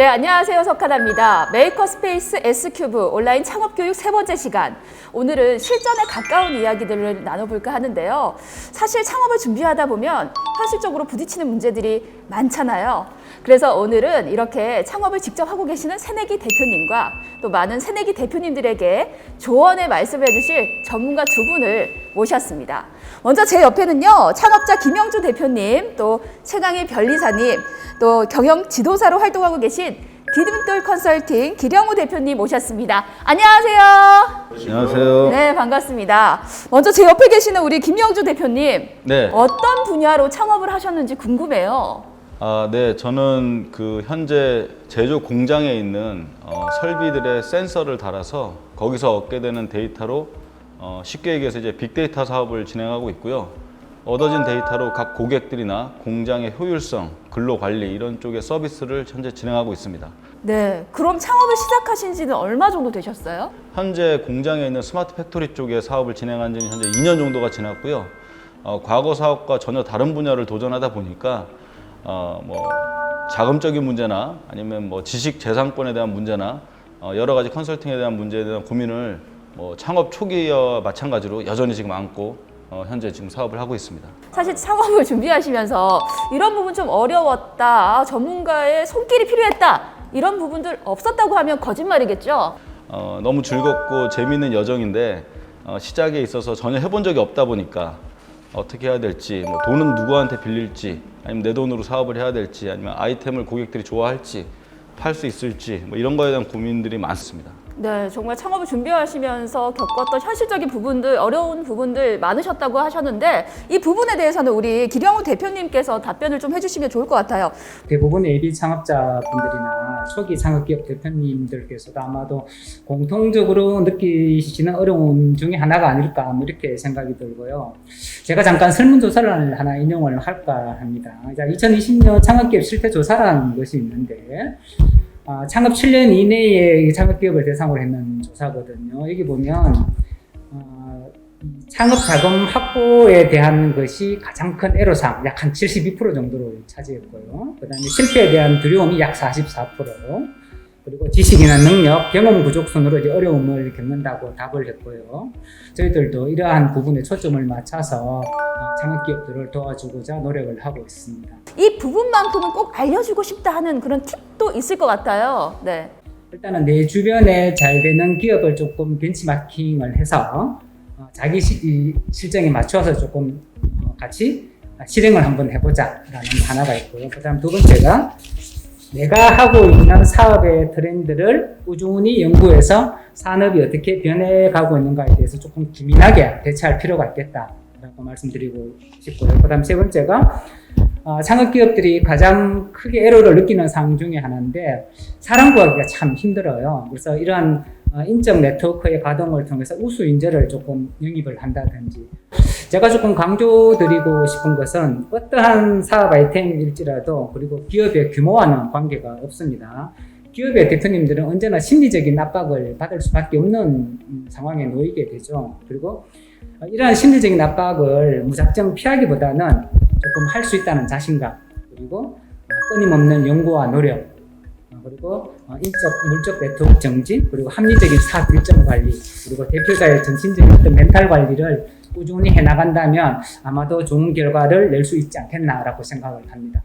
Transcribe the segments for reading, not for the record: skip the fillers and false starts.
안녕하세요. 석하나입니다. 메이커스페이스 S큐브 온라인 창업교육 세 번째 시간. 오늘은 실전에 가까운 이야기들을 나눠볼까 하는데요. 사실 창업을 준비하다 보면 현실적으로 부딪히는 문제들이 많잖아요. 그래서 오늘은 이렇게 창업을 직접 하고 계시는 새내기 대표님과 또 많은 새내기 대표님들에게 조언의 말씀을 해주실 전문가 두 분을 모셨습니다. 먼저 제 옆에는요, 창업자 김영주 대표님, 또 최강일 변리사님, 또 경영 지도사로 활동하고 계신 디딤돌 컨설팅 기령우 대표님 모셨습니다. 안녕하세요. 안녕하세요. 네, 반갑습니다. 먼저 제 옆에 계시는 우리 김영주 대표님, 네. 어떤 분야로 창업을 하셨는지 궁금해요. 네. 저는 현재 제조 공장에 있는 설비들의 센서를 달아서 거기서 얻게 되는 데이터로 쉽게 얘기해서 이제 빅데이터 사업을 진행하고 있고요. 얻어진 데이터로 각 고객들이나 공장의 효율성, 근로 관리 이런 쪽의 서비스를 현재 진행하고 있습니다. 네, 그럼 창업을 시작하신 지는 얼마 정도 되셨어요? 현재 공장에 있는 스마트 팩토리 쪽의 사업을 진행한 지는 현재 2년 정도가 지났고요. 과거 사업과 전혀 다른 분야를 도전하다 보니까 자금적인 문제나 아니면 지식 재산권에 대한 문제나 여러 가지 컨설팅에 대한 문제에 대한 고민을 창업 초기와 마찬가지로 여전히 지금 안고 현재 지금 사업을 하고 있습니다. 사실 창업을 준비하시면서 이런 부분 좀 어려웠다, 전문가의 손길이 필요했다, 이런 부분들 없었다고 하면 거짓말이겠죠? 너무 즐겁고 재미있는 여정인데 시작에 있어서 전혀 해본 적이 없다 보니까 어떻게 해야 될지, 돈은 누구한테 빌릴지, 아니면 내 돈으로 사업을 해야 될지, 아니면 아이템을 고객들이 좋아할지, 팔 수 있을지, 이런 거에 대한 고민들이 많습니다. 네, 정말 창업을 준비하시면서 겪었던 현실적인 부분들, 어려운 부분들 많으셨다고 하셨는데 이 부분에 대해서는 우리 기령우 대표님께서 답변을 좀 해주시면 좋을 것 같아요. 대부분의 AB 창업자분들이나 초기 창업기업 대표님들께서도 아마도 공통적으로 느끼시는 어려움 중에 하나가 아닐까 이렇게 생각이 들고요. 제가 잠깐 설문조사를 하나 인용을 할까 합니다. 2020년 창업기업 실태조사라는 것이 있는데 창업 7년 이내에 창업기업을 대상으로 했는 조사거든요. 여기 보면 창업 자금 확보에 대한 것이 가장 큰 애로사항, 약 한 72% 정도를 차지했고요. 그 다음에 실패에 대한 두려움이 약 44%, 그리고 지식이나 능력, 경험 부족 순으로 이제 어려움을 겪는다고 답을 했고요. 저희들도 이러한 부분에 초점을 맞춰서 창업기업들을 도와주고자 노력을 하고 있습니다. 이 부분만큼은 꼭 알려주고 싶다 하는 그런 팁도 있을 것 같아요. 네. 일단은 내 주변에 잘 되는 기업을 조금 벤치마킹을 해서 자기 실정에 맞춰서 조금 같이 실행을 한번 해보자라는 하나가 있고요. 그 다음 두 번째가 내가 하고 있는 사업의 트렌드를 꾸준히 연구해서 산업이 어떻게 변해가고 있는가에 대해서 조금 기민하게 대처할 필요가 있겠다라고 말씀드리고 싶고요. 그 다음 세 번째가 창업기업들이 가장 크게 애로를 느끼는 사항 중에 하나인데 사람 구하기가 참 힘들어요. 그래서 이러한 인적 네트워크의 가동을 통해서 우수 인재를 조금 영입을 한다든지, 제가 조금 강조드리고 싶은 것은 어떠한 사업 아이템일지라도 그리고 기업의 규모와는 관계가 없습니다. 기업의 대표님들은 언제나 심리적인 압박을 받을 수밖에 없는 상황에 놓이게 되죠. 그리고 이러한 심리적인 압박을 무작정 피하기보다는 조금 할 수 있다는 자신감, 그리고 끊임없는 연구와 노력, 그리고 인적, 물적 네트워크 정진, 그리고 합리적인 사업 일정 관리, 그리고 대표자의 정신적인 어떤 멘탈 관리를 꾸준히 해나간다면 아마도 좋은 결과를 낼 수 있지 않겠나라고 생각을 합니다.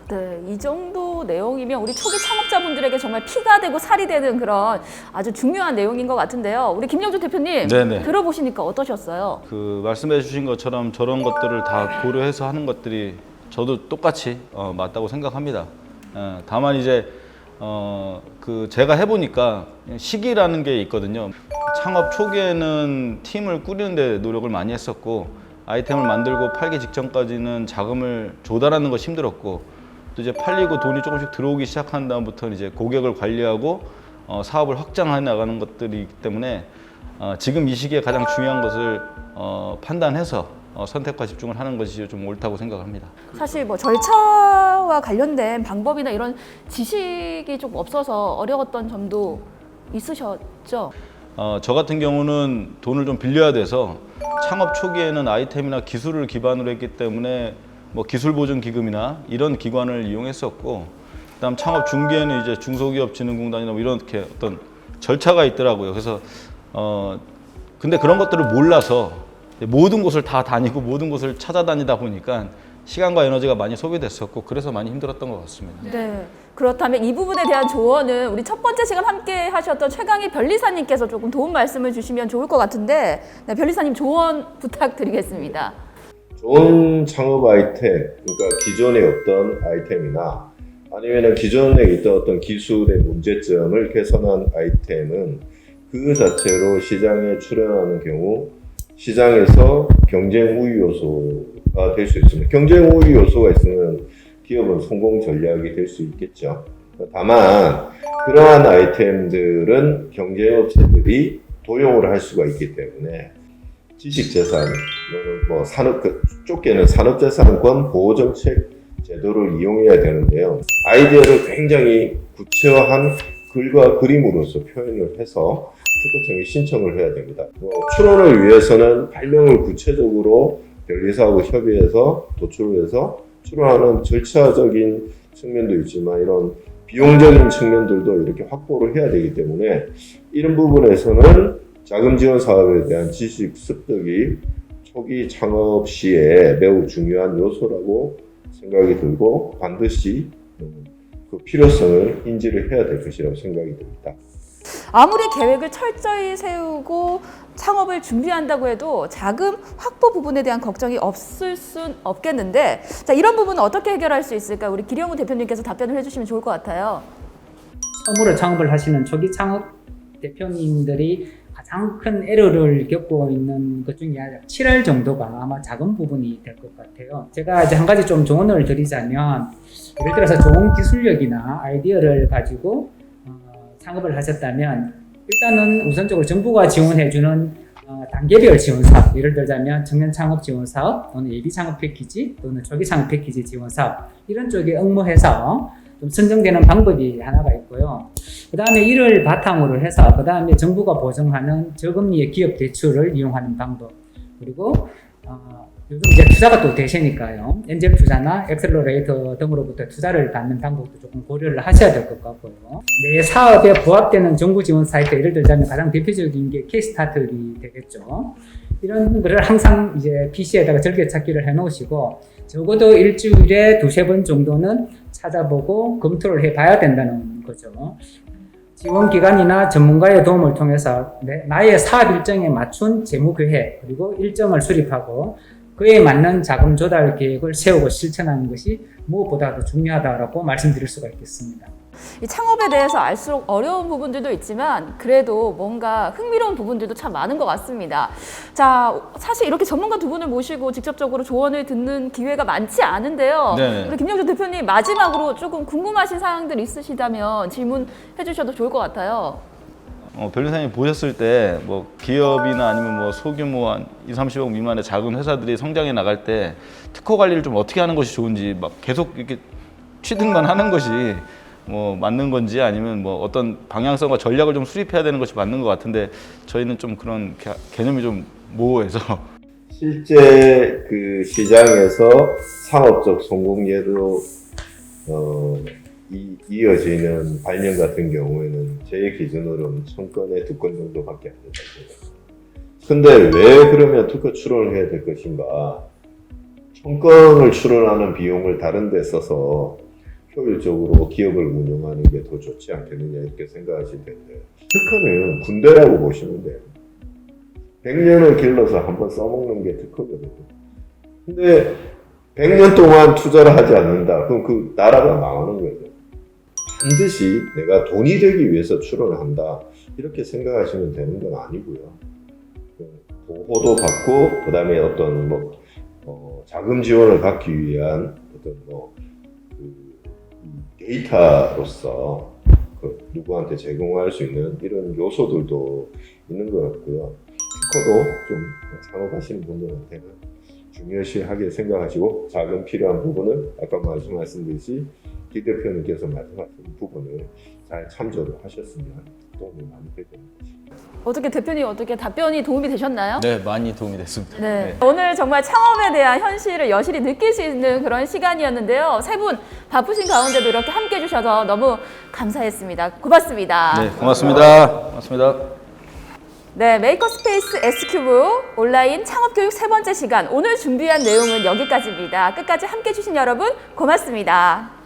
네, 이 정도 내용이면 우리 초기 창업자분들에게 정말 피가 되고 살이 되는 그런 아주 중요한 내용인 것 같은데요. 우리 김영주 대표님, 네네. 들어보시니까 어떠셨어요? 말씀해 주신 것처럼 저런 것들을 다 고려해서 하는 것들이 저도 똑같이 맞다고 생각합니다. 다만 이제 제가 해보니까 시기라는 게 있거든요. 창업 초기에는 팀을 꾸리는데 노력을 많이 했었고, 아이템을 만들고 팔기 직전까지는 자금을 조달하는 것이 힘들었고, 또 이제 팔리고 돈이 조금씩 들어오기 시작한 다음부터는 이제 고객을 관리하고 사업을 확장해 나가는 것들이기 때문에 지금 이 시기에 가장 중요한 것을 판단해서 선택과 집중을 하는 것이 좀 옳다고 생각합니다. 사실 절차와 관련된 방법이나 이런 지식이 좀 없어서 어려웠던 점도 있으셨죠? 저 같은 경우는 돈을 좀 빌려야 돼서 창업 초기에는 아이템이나 기술을 기반으로 했기 때문에 기술보증기금이나 이런 기관을 이용했었고, 그다음 창업 중기에는 이제 중소기업진흥공단이나 뭐 이렇게 어떤 절차가 있더라고요. 그래서 근데 그런 것들을 몰라서 모든 곳을 다 다니고 모든 곳을 찾아다니다 보니까 시간과 에너지가 많이 소비됐었고 그래서 많이 힘들었던 것 같습니다. 네. 그렇다면 이 부분에 대한 조언은 우리 첫 번째 시간 함께 하셨던 최강희 변리사님께서 조금 도움 말씀을 주시면 좋을 것 같은데, 네, 변리사님 조언 부탁드리겠습니다. 좋은 창업 아이템, 그러니까 기존에 없던 아이템이나 아니면 기존에 있던 어떤 기술의 문제점을 개선한 아이템은 그 자체로 시장에 출현하는 경우 시장에서 경쟁 우위 요소가 될 수 있습니다. 경쟁 우위 요소가 있으면 기업은 성공 전략이 될 수 있겠죠. 다만 그러한 아이템들은 경쟁업체들이 도용을 할 수가 있기 때문에 지식재산, 뭐 산업, 좁게는 산업재산권 보호정책 제도를 이용해야 되는데요. 아이디어를 굉장히 구체화한 글과 그림으로서 표현을 해서 특허청에 신청을 해야 됩니다. 출원을 위해서는 발명을 구체적으로 변리사하고 협의해서 도출을 해서 출원하는 절차적인 측면도 있지만 이런 비용적인 측면들도 이렇게 확보를 해야 되기 때문에 이런 부분에서는 자금 지원 사업에 대한 지식 습득이 초기 창업 시에 매우 중요한 요소라고 생각이 들고 반드시 그 필요성을 인지를 해야 될 것이라고 생각이 듭니다. 아무리 계획을 철저히 세우고 창업을 준비한다고 해도 자금 확보 부분에 대한 걱정이 없을 순 없겠는데, 자, 이런 부분은 어떻게 해결할 수 있을까? 우리 기령우 대표님께서 답변을 해주시면 좋을 것 같아요. 처음으로 창업을 하시는 초기 창업 대표님들이 가장 큰 에러를 겪고 있는 것 중에 7월 정도가 아마 작은 부분이 될 것 같아요. 제가 이제 한 가지 좀 조언을 드리자면, 예를 들어서 좋은 기술력이나 아이디어를 가지고 창업을 하셨다면 일단은 우선적으로 정부가 지원해주는 단계별 지원 사업, 예를 들자면 청년 창업 지원 사업 또는 예비 창업 패키지 또는 초기 창업 패키지 지원 사업, 이런 쪽에 응모해서 좀 선정되는 방법이 하나가 있고요. 그 다음에 이를 바탕으로 해서 그 다음에 정부가 보증하는 저금리의 기업 대출을 이용하는 방법, 그리고 요즘 이제 투자가 또 대세니까요. 엔젤 투자나 엑셀러레이터 등으로부터 투자를 받는 방법도 조금 고려를 하셔야 될 것 같고요. 내 사업에 부합되는 정부 지원 사이트, 예를 들자면 가장 대표적인 게 K-스타트이 되겠죠. 이런 거를 항상 이제 PC에다가 즐겨찾기를 해 놓으시고 적어도 일주일에 2-3번 정도는 찾아보고 검토를 해 봐야 된다는 거죠. 지원 기관이나 전문가의 도움을 통해서 나의 사업 일정에 맞춘 재무 계획 그리고 일정을 수립하고 그에 맞는 자금 조달 계획을 세우고 실천하는 것이 무엇보다도 중요하다고 말씀드릴 수가 있겠습니다. 이 창업에 대해서 알수록 어려운 부분들도 있지만 그래도 뭔가 흥미로운 부분들도 참 많은 것 같습니다. 자, 사실 이렇게 전문가 두 분을 모시고 직접적으로 조언을 듣는 기회가 많지 않은데요. 네. 우리 김영준 대표님 마지막으로 조금 궁금하신 사항들 있으시다면 질문해 주셔도 좋을 것 같아요. 변리사님 보셨을 때 뭐 기업이나 아니면 뭐 소규모 한 20-30억 미만의 작은 회사들이 성장해 나갈 때 특허 관리를 좀 어떻게 하는 것이 좋은지 막 계속 이렇게 취득만 하는 것이 뭐 맞는 건지 아니면 뭐 어떤 방향성과 전략을 좀 수립해야 되는 것이 맞는 것 같은데 저희는 좀 그런 개념이 좀 모호해서 실제 그 시장에서 상업적 성공 예로 이어지는 발명 같은 경우에는 제 기준으로는 1000건에 2건 정도밖에 안 된다. 근데 왜 그러면 특허 출원을 해야 될 것인가? 1000건을 출원하는 비용을 다른 데 써서 효율적으로 기업을 운영하는 게 더 좋지 않겠느냐 이렇게 생각하실 텐데 특허는 군대라고 보시면 돼요. 100년을 길러서 한번 써먹는 게 특허거든요. 근데 100년 동안 투자를 하지 않는다. 그럼 그 나라가 망하는 거죠. 반드시 내가 돈이 되기 위해서 출원을 한다. 이렇게 생각하시면 되는 건 아니고요. 보호도 받고, 그 다음에 어떤 자금 지원을 받기 위한 어떤 데이터로서 누구한테 제공할 수 있는 이런 요소들도 있는 것 같고요. 특허도 좀 창업하시는 분들한테는 중요시하게 생각하시고 자금 필요한 부분을 아까 말씀드렸듯이 기 대표님께서 말씀하신 부분을 잘 참조를 하셨으면 도움이 많이 될 겁니다. 어떻게 대표님 어떻게 답변이 도움이 되셨나요? 네, 많이 도움이 됐습니다. 네. 오늘 정말 창업에 대한 현실을 여실히 느낄 수 있는 그런 시간이었는데요. 세 분 바쁘신 가운데도 이렇게 함께 해주셔서 너무 감사했습니다. 고맙습니다. 네, 고맙습니다. 고맙습니다. 네, 메이커스페이스 S큐브 온라인 창업교육 세 번째 시간. 오늘 준비한 내용은 여기까지입니다. 끝까지 함께 해주신 여러분 고맙습니다.